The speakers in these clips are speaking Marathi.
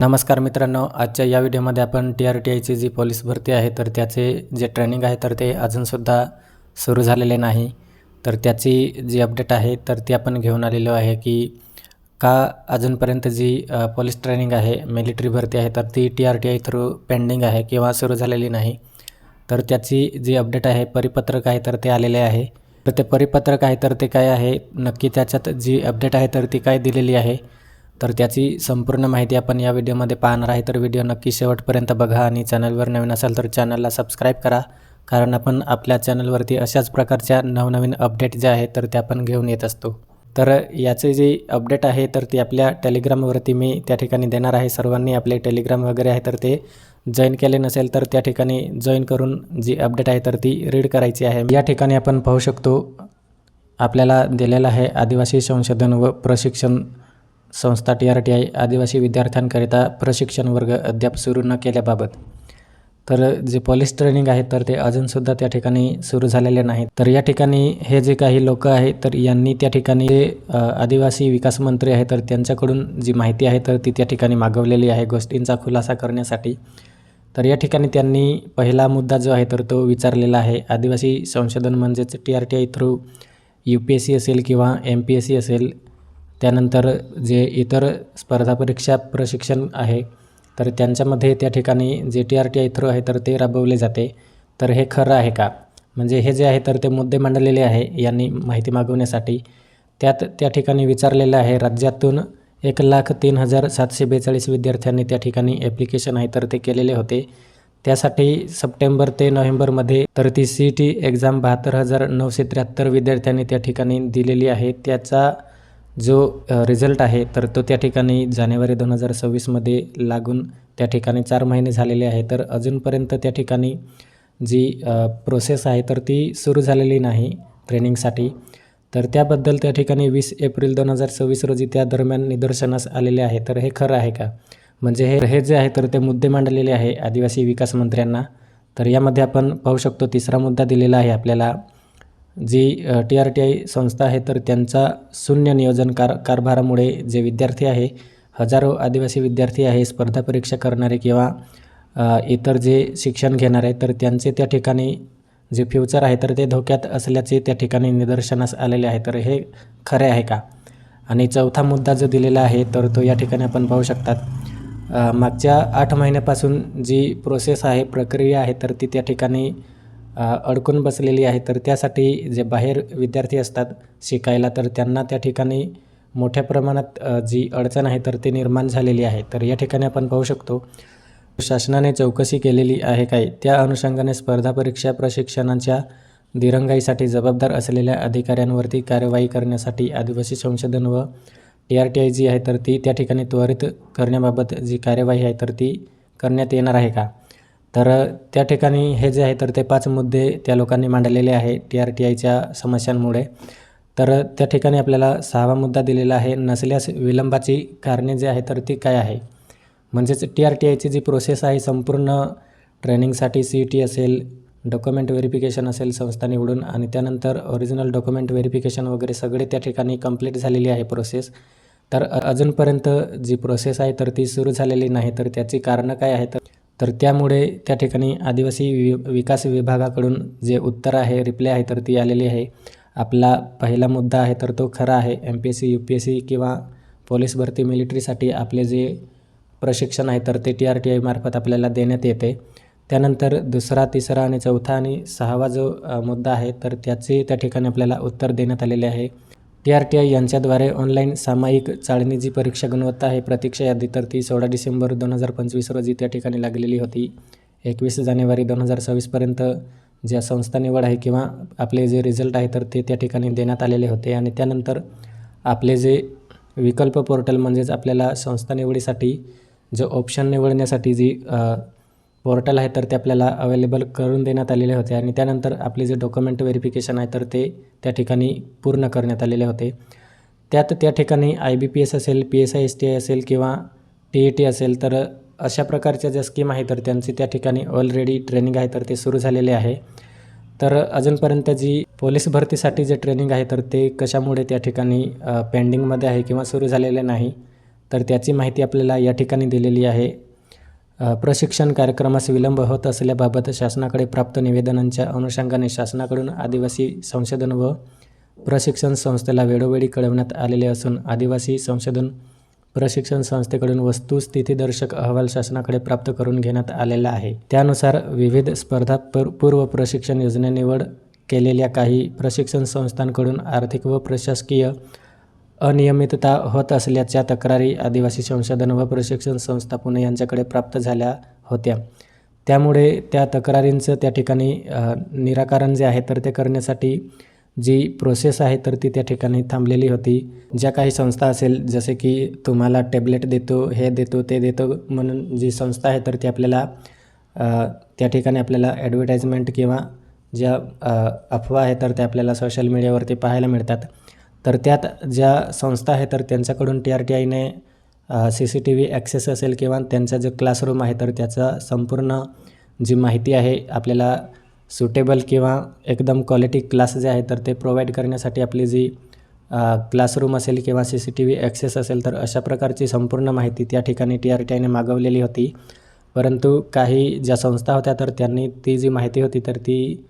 नमस्कार मित्रांनो, आजच्या या व्हिडिओमध्ये आपण TRTIची जी पोलीस भरती आहे तर त्याचे जे ट्रेनिंग आहे तर ते अजूनसुद्धा सुरू झालेले नाही. तर त्याची जी अपडेट आहे तर ती आपण घेऊन आलेलो आहे की का अजूनपर्यंत जी पोलीस ट्रेनिंग आहे, मिलिटरी भरती आहे तर ती TRTI थ्रू पेंडिंग आहे किंवा सुरू झालेली नाही. तर त्याची जी अपडेट आहे, परिपत्रक आहे तर ते आलेले आहे. तर ते परिपत्रक आहे तर ते काय आहे, नक्की त्याच्यात जी अपडेट आहे तर ती काय दिलेली आहे, तर त्याची संपूर्ण माहिती आपण या व्हिडिओमध्ये पाहणार आहे. तर व्हिडिओ नक्की शेवटपर्यंत बघा आणि चॅनलवर नवीन असाल तर चॅनलला सबस्क्राईब करा, कारण आपण आपल्या चॅनलवरती अशाच प्रकारच्या नवनवीन अपडेट ज्या आहेत तर त्या आपण घेऊन येत असतो. तर याची जी अपडेट आहे तर ती आपल्या टेलिग्रामवरती मी त्या ठिकाणी देणार आहे. सर्वांनी आपले टेलिग्राम वगैरे आहे तर ते जॉईन केले नसेल तर त्या ठिकाणी जॉईन करून जी अपडेट आहे तर ती रीड करायची आहे. या ठिकाणी आपण पाहू शकतो, आपल्याला दिलेला आहे आदिवासी संशोधन व प्रशिक्षण संस्था TRTI आदिवासी विद्यार्थ्यांकरिता प्रशिक्षण वर्ग अद्याप सुरू न केल्याबाबत. तर जे पोलीस ट्रेनिंग आहे तर ते अजूनसुद्धा त्या ठिकाणी सुरू झालेले नाहीत. तर या ठिकाणी हे जे काही लोक आहेत तर यांनी त्या ठिकाणी आदिवासी विकास मंत्री आहे तर त्यांच्याकडून जी माहिती आहे तर ती त्या ठिकाणी मागवलेली आहे गोष्टींचा खुलासा करण्यासाठी. तर या ठिकाणी त्यांनी पहिला मुद्दा जो आहे तर तो विचारलेला आहे, आदिवासी संशोधन म्हणजेच TRTI थ्रू UPSC असेल किंवा MPSC असेल, त्यानंतर जे इतर स्पर्धा परीक्षा प्रशिक्षण आहे तर त्यांच्यामध्ये त्या ठिकाणी जे TRTI थ्रू आहे तर ते राबवले जाते. तर हे खरं आहे का? म्हणजे हे जे आहे तर ते मुद्दे मांडलेले आहे यांनी माहिती मागवण्यासाठी. त्यात त्या ठिकाणी विचारलेलं आहे, राज्यातून 1,03,742 विद्यार्थ्यांनी त्या ठिकाणी ॲप्लिकेशन आहे तर ते केलेले होते. त्यासाठी सप्टेंबर ते नोव्हेंबरमध्ये तर ती CET एक्झाम 72,973 विद्यार्थ्यांनी त्या ठिकाणी दिलेली आहे. त्याचा जो रिझल्ट आहे तर तो त्या ठिकाणी जानेवारी 2026मध्ये लागून त्या ठिकाणी 4 महिने झालेले आहे. तर अजूनपर्यंत त्या ठिकाणी जी प्रोसेस आहे तर ती सुरू झालेली नाही ट्रेनिंगसाठी. तर त्याबद्दल त्या ठिकाणी 20 एप्रिल 2026 रोजी त्या दरम्यान निदर्शनास आलेले आहे. तर हे खरं आहे का? म्हणजे हे जे आहे तर ते मुद्दे मांडलेले आहे आदिवासी विकास मंत्र्यांना. तर यामध्ये आपण पाहू शकतो, तिसरा मुद्दा दिलेला आहे आपल्याला, जी TRTI संस्था आहे तर त्यांचा शून्य नियोजन कारभारामुळे जे विद्यार्थी आहे, हजारो आदिवासी विद्यार्थी आहे स्पर्धा परीक्षा करणारे किंवा इतर जे शिक्षण घेणारे, तर त्यांचे त्या ठिकाणी जे फ्युचर आहे तर ते धोक्यात असल्याचे त्या ठिकाणी निदर्शनास आलेले आहे. तर हे खरे आहे का? आणि चौथा मुद्दा जो दिलेला आहे तर तो या ठिकाणी आपण पाहू शकतात, मागच्या 8 महिन्यापासून जी प्रोसेस आहे, प्रक्रिया आहे तर ती त्या ठिकाणी अडकून बसलेली आहे. तर त्यासाठी जे बाहेर विद्यार्थी असतात शिकायला तर त्यांना त्या ठिकाणी मोठ्या प्रमाणात जी अडचण आहे तर ती निर्माण झालेली आहे. तर या ठिकाणी आपण पाहू शकतो, शासनाने चौकशी केलेली आहे काय, त्या अनुषंगाने स्पर्धा परीक्षा प्रशिक्षणाच्या दिरंगाईसाठी जबाबदार असलेल्या अधिकाऱ्यांवरती कार्यवाही करण्यासाठी आदिवासी संशोधन व TRTI जी आहे तर ती त्या ठिकाणी त्वरित करण्याबाबत जी कार्यवाही आहे तर ती करण्यात येणार आहे का? तर त्या ठिकाणी हे जे आहे तर ते 5 मुद्दे त्या लोकांनी मांडलेले आहे TRTIच्या समस्यांमुळे. तर त्या ठिकाणी आपल्याला 6वा मुद्दा दिलेला आहे, नसल्यास विलंबाची कारणे जे आहे तर ती काय आहे? म्हणजेच TRTIची जी प्रोसेस आहे संपूर्ण ट्रेनिंगसाठी CET असेल, डॉक्युमेंट व्हेरिफिकेशन असेल संस्था निवडून, आणि त्यानंतर ओरिजिनल डॉक्युमेंट व्हेरिफिकेशन वगैरे सगळे त्या ठिकाणी कंप्लीट झालेली आहे प्रोसेस. तर अजूनपर्यंत जी प्रोसेस आहे तर ती सुरू झालेली नाही. तर त्याची कारणं काय आहेत? तर त्यामुळे त्या ठिकाणी आदिवासी विकास विभागाकडून जे उत्तर आहे, रिप्लाय आहे तर ती आलेली आहे. आपला पहिला मुद्दा आहे तर तो खरा आहे. MPSC UPSC किंवा पोलीस भरती मिलिटरीसाठी आपले जे प्रशिक्षण आहे तर ते TRTI मार्फत आपल्याला देण्यात येते. त्यानंतर दुसरा, तिसरा आणि चौथा आणि 6वा जो मुद्दा आहे तर त्याचे त्या ठिकाणी आपल्याला उत्तर देण्यात आलेले आहे. TRTI यांच्याद्वारे ऑनलाईन सामायिक चाळणी जी परीक्षा गुणवत्ता आहे प्रतीक्षा यादी तर ती 16 डिसेंबर 2025 रोजी त्या ठिकाणी लागलेली होती. 21 जानेवारी 2026पर्यंत ज्या संस्था निवड आहे किंवा आपले जे रिझल्ट आहे तर ते त्या ठिकाणी देण्यात आलेले होते. आणि त्यानंतर आपले जे विकल्प पोर्टल म्हणजेच आपल्याला संस्था निवडीसाठी जो ऑप्शन निवडण्यासाठी जी पोर्टल आहे तर ते आपल्याला अवेलेबल करून देण्यात आलेले होते. आणि त्यानंतर आपले जे डॉक्युमेंट व्हेरिफिकेशन आहे तर ते त्या ठिकाणी पूर्ण करण्यात आलेले होते. त्यात त्या ठिकाणी IBPS असेल, PSI STI असेल किंवा TET असेल, तर अशा प्रकारच्या ज्या स्कीम आहे तर त्यांची त्या ठिकाणी ऑलरेडी ट्रेनिंग आहे तर ते सुरू झालेले आहे. तर अजूनपर्यंत जी पोलीस भरतीसाठी जे ट्रेनिंग आहे तर ते कशामुळे त्या ठिकाणी पेंडिंगमध्ये आहे किंवा सुरू झालेले नाही, तर त्याची माहिती आपल्याला या ठिकाणी दिलेली आहे. प्रशिक्षण कार्यक्रमास विलंब होत असल्याबाबत शासनाकडे प्राप्त निवेदनांच्या अनुषंगाने शासनाकडून आदिवासी संशोधन व प्रशिक्षण संस्थेला वेळोवेळी कळवण्यात आलेले असून आदिवासी संशोधन प्रशिक्षण संस्थेकडून वस्तुस्थितीदर्शक अहवाल शासनाकडे प्राप्त करून घेण्यात आलेला आहे. त्यानुसार विविध स्पर्धा पूर्व प्रशिक्षण योजने निवड केलेल्या काही प्रशिक्षण संस्थांकडून आर्थिक व प्रशासकीय अनियमितता होत असल्याच्या तक्रारी आदिवासी संशोधन व प्रशिक्षण संस्था पुणे यांच्याकडे प्राप्त झाल्या होत्या. त्यामुळे त्या तक्रारींचं त्या ठिकाणी निराकरण जे आहे तर ते करण्यासाठी जी प्रोसेस आहे तर ती त्या ठिकाणी थांबलेली होती. ज्या काही संस्था असेल जसे की तुम्हाला टॅबलेट देतो, हे देतो, ते देतो म्हणून जी संस्था आहे तर ती आपल्याला त्या ठिकाणी आपल्याला ॲडव्हर्टाइजमेंट किंवा ज्या अफवा आहे तर त्या आपल्याला सोशल मीडियावरती पाहायला मिळतात. तर त्यात ज्या संस्था आहे तर त्यांच्याकडून TRTIने CCTV ॲक्सेस असेल किंवा त्यांचा जो क्लासरूम आहे तर त्याचा संपूर्ण जी माहिती आहे आपल्याला सुटेबल किंवा एकदम क्वालिटी क्लास जे आहे तर ते प्रोव्हाइड करण्यासाठी आपली जी क्लासरूम असेल किंवा CCTV ॲक्सेस असेल तर अशा प्रकारची संपूर्ण माहिती त्या ठिकाणी TRTIने मागवलेली होती. परंतु काही ज्या संस्था होत्या तर त्यांनी ती जी माहिती होती तर ती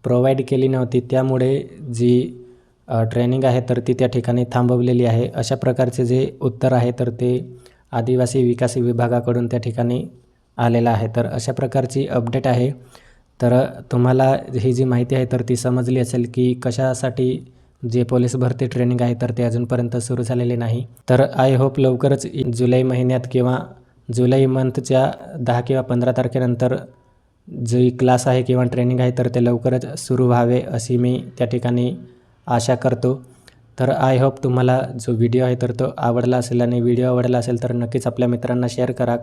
प्रोव्हाइड केली नव्हती. त्यामुळे जी ट्रेनिंग आहे तर ती त्या ठिकाणी थांबवलेली आहे. अशा प्रकारचे जे उत्तर आहे तर ते आदिवासी विकास विभागाकडून त्या ठिकाणी आलेलं आहे. तर अशा प्रकारची अपडेट आहे. तर तुम्हाला ही जी माहिती आहे तर ती समजली असेल की कशासाठी जे पोलीस भरती ट्रेनिंग आहे तर ते अजूनपर्यंत सुरू झालेले नाही. तर आय होप लवकरच जुलै महिन्यात किंवा जुलै मंथच्या 10 किंवा 15 तारखेनंतर जी क्लास आहे किंवा ट्रेनिंग आहे तर ते लवकरच सुरू व्हावे अशी मी त्या ठिकाणी आशा करतो. तर आय होप तुम्हाला जो व्हिडिओ आहे तर तो आवडला असेल आणि व्हिडिओ आवडला असेल तर नक्कीच आपल्या मित्रांना शेअर करा.